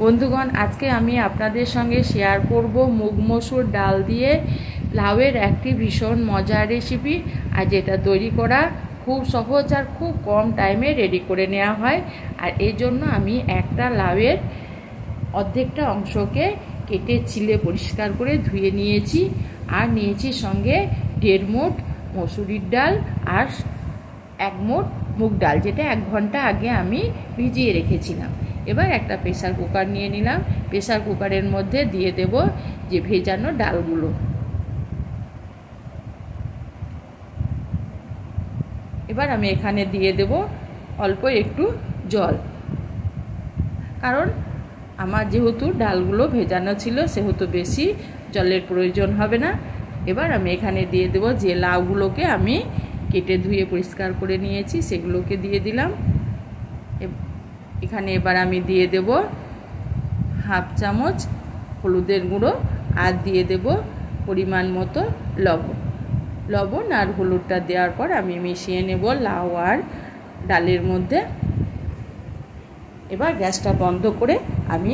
বন্ধুগণ, আজকে আমি আপনাদের সঙ্গে শেয়ার করব মুগ মসুর ডাল দিয়ে লাউয়ের একটি ভীষণ মজার রেসিপি। আর যেটা তৈরি করা খুব সহজ আর খুব কম টাইমে রেডি করে নেওয়া হয়। আর এই জন্য আমি একটা লাউয়ের অর্ধেকটা অংশকে কেটে ছিলে পরিষ্কার করে ধুয়ে নিয়েছি। আর নিয়েছি সঙ্গে 1.5 মুঠ মসুরির ডাল আর 1 মুঠ মুগ ডাল, যেটা 1 ঘন্টা আগে আমি ভিজিয়ে রেখেছিলাম। এবার একটা প্রেসার কুকার নিয়ে নিলাম। প্রেসার কুকারের মধ্যে দিয়ে দেব যে ভেজানো ডালগুলো। এবার আমি এখানে দিয়ে দেব অল্প একটু জল, কারণ আমার যেহেতু ডালগুলো ভেজানো ছিল সেহেতু বেশি জলের প্রয়োজন হবে না। এবার আমি এখানে দিয়ে দেব যে লাউগুলোকে আমি কেটে ধুয়ে পরিষ্কার করে নিয়েছি, সেগুলোকে দিয়ে দিলাম। এখানে এবার আমি দিয়ে দেব 1/2 চামচ হলুদের গুঁড়ো আর দিয়ে দেব পরিমাণ মতো লবণ আর হলুদটা দেওয়ার পর আমি মিশিয়ে নেব লাউ আর ডালের মধ্যে। এবার গ্যাসটা বন্ধ করে আমি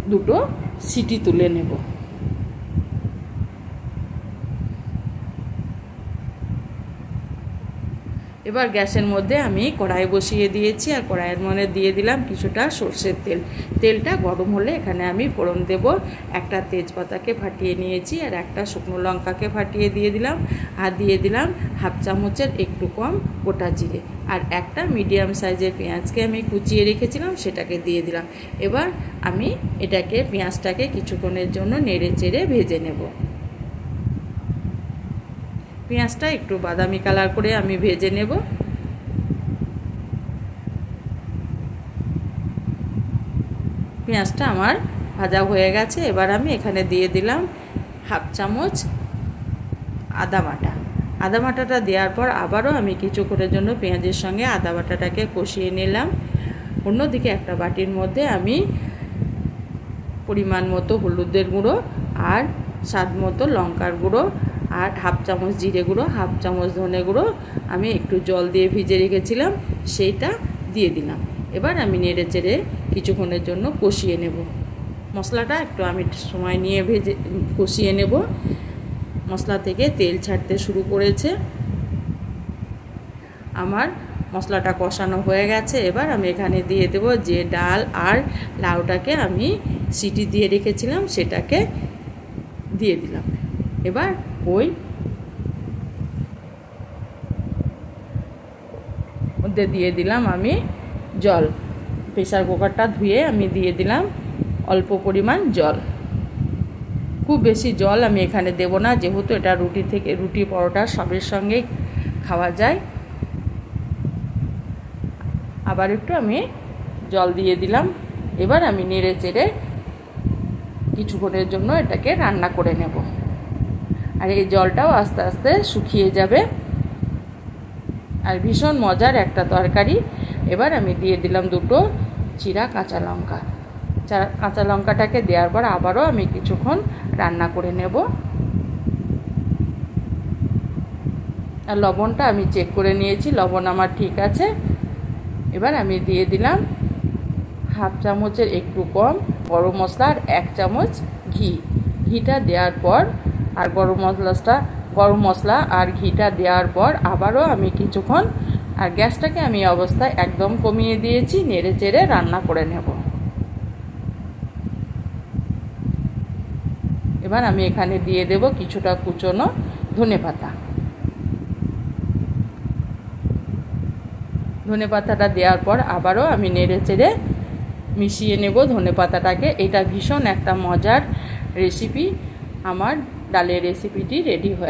2টো সিটি তুলে নেব। এবার গ্যাসের মধ্যে আমি কড়াই বসিয়ে দিয়েছি আর কড়াইয়ের মধ্যে দিয়ে দিলাম কিছুটা সর্ষের তেল। তেলটা গরম হলে এখানে আমি ফোড়ন দেব। একটা তেজপাতাকে ফাটিয়ে নিয়েছি আর একটা শুকনো লঙ্কাকে ফাটিয়ে দিয়ে দিলাম। আর দিয়ে দিলাম 1/2 চামচের একটু কম গোটা জিরে। আর একটা মিডিয়াম সাইজের পেঁয়াজকে আমি কুচিয়ে রেখেছিলাম, সেটাকে দিয়ে দিলাম। এবার আমি পেঁয়াজটাকে কিছুক্ষণের জন্য নেড়ে চেড়ে ভেজে নেব। পেঁয়াজটা একটু বাদামি কালার করে আমি ভেজে নেব। পেঁয়াজটা আমার ভাজা হয়ে গেছে। এবার আমি এখানে দিয়ে দিলাম 1/2 চামচ আদা বাটাটা দেওয়ার পর আবারও আমি কিছুক্ষণের জন্য পেঁয়াজের সঙ্গে আদা বাটাটাকে কষিয়ে নিলাম। অন্যদিকে একটা বাটির মধ্যে আমি পরিমাণ মতো হলুদের গুঁড়ো আর স্বাদ মতো লঙ্কার গুঁড়ো আর 1/2 চামচ জিরে গুঁড়ো, 1/2 চামচ ধনে গুঁড়ো আমি একটু জল দিয়ে ভিজে রেখেছিলাম, সেইটা দিয়ে দিলাম। এবার আমি নেড়ে চেড়ে কিছুক্ষণের জন্য কষিয়ে নেব। মশলাটা একটু আমি সময় নিয়ে কষিয়ে নেব। মশলা থেকে তেল ছাড়তে শুরু করেছে। আমার মশলাটা কষানো হয়ে গেছে। এবার আমি এখানে দিয়ে দেব যে ডাল আর লাউটাকে আমি সিটি দিয়ে রেখেছিলাম, সেটাকে দিয়ে দিলাম। এবার ওই মধ্যে দিয়ে দিলাম আমি জল। প্রেসার কুকারটা ধুয়ে আমি দিয়ে দিলাম অল্প পরিমাণ জল। খুব বেশি জল আমি এখানে দেব না, যেহেতু এটা রুটি পরোটা সবের সঙ্গে খাওয়া যায়। আবার একটু আমি জল দিয়ে দিলাম। এবার আমি নেড়ে চেড়ে কিছুক্ষণের জন্য এটাকে রান্না করে নেব। আর এই জলটাও আস্তে আস্তে শুকিয়ে যাবে। আর ভীষণ মজার একটা তরকারি। এবার আমি দিয়ে দিলাম 2টো চিরা কাঁচা লঙ্কা। কাঁচা লঙ্কাটাকে দেওয়ার পর আবারও আমি কিছুক্ষণ রান্না করে নেব। আর লবণটা আমি চেক করে নিয়েছি, লবণ আমার ঠিক আছে। এবার আমি দিয়ে দিলাম 1/2 চামচের একটু কম গরম মশলা আর 1 চামচ ঘিটা দেওয়ার পর আর গরম মশলা আর ঘিটা দেওয়ার পর আবারও আমি কিছুক্ষণ, আর গ্যাসটাকে আমি অবস্থায় একদম কমিয়ে দিয়েছি, নেড়ে চেড়ে রান্না করে নেব। এবার আমি এখানে দিয়ে দেব কিছুটা কুচনো ধনেপাতাটা দেওয়ার পর আবারও আমি নেড়ে চেড়ে মিশিয়ে নেব ধনেপাতাটাকে। এটা ভীষণ একটা মজার রেসিপি। আমার ডালের রেসিপিটি রেডি হয়ে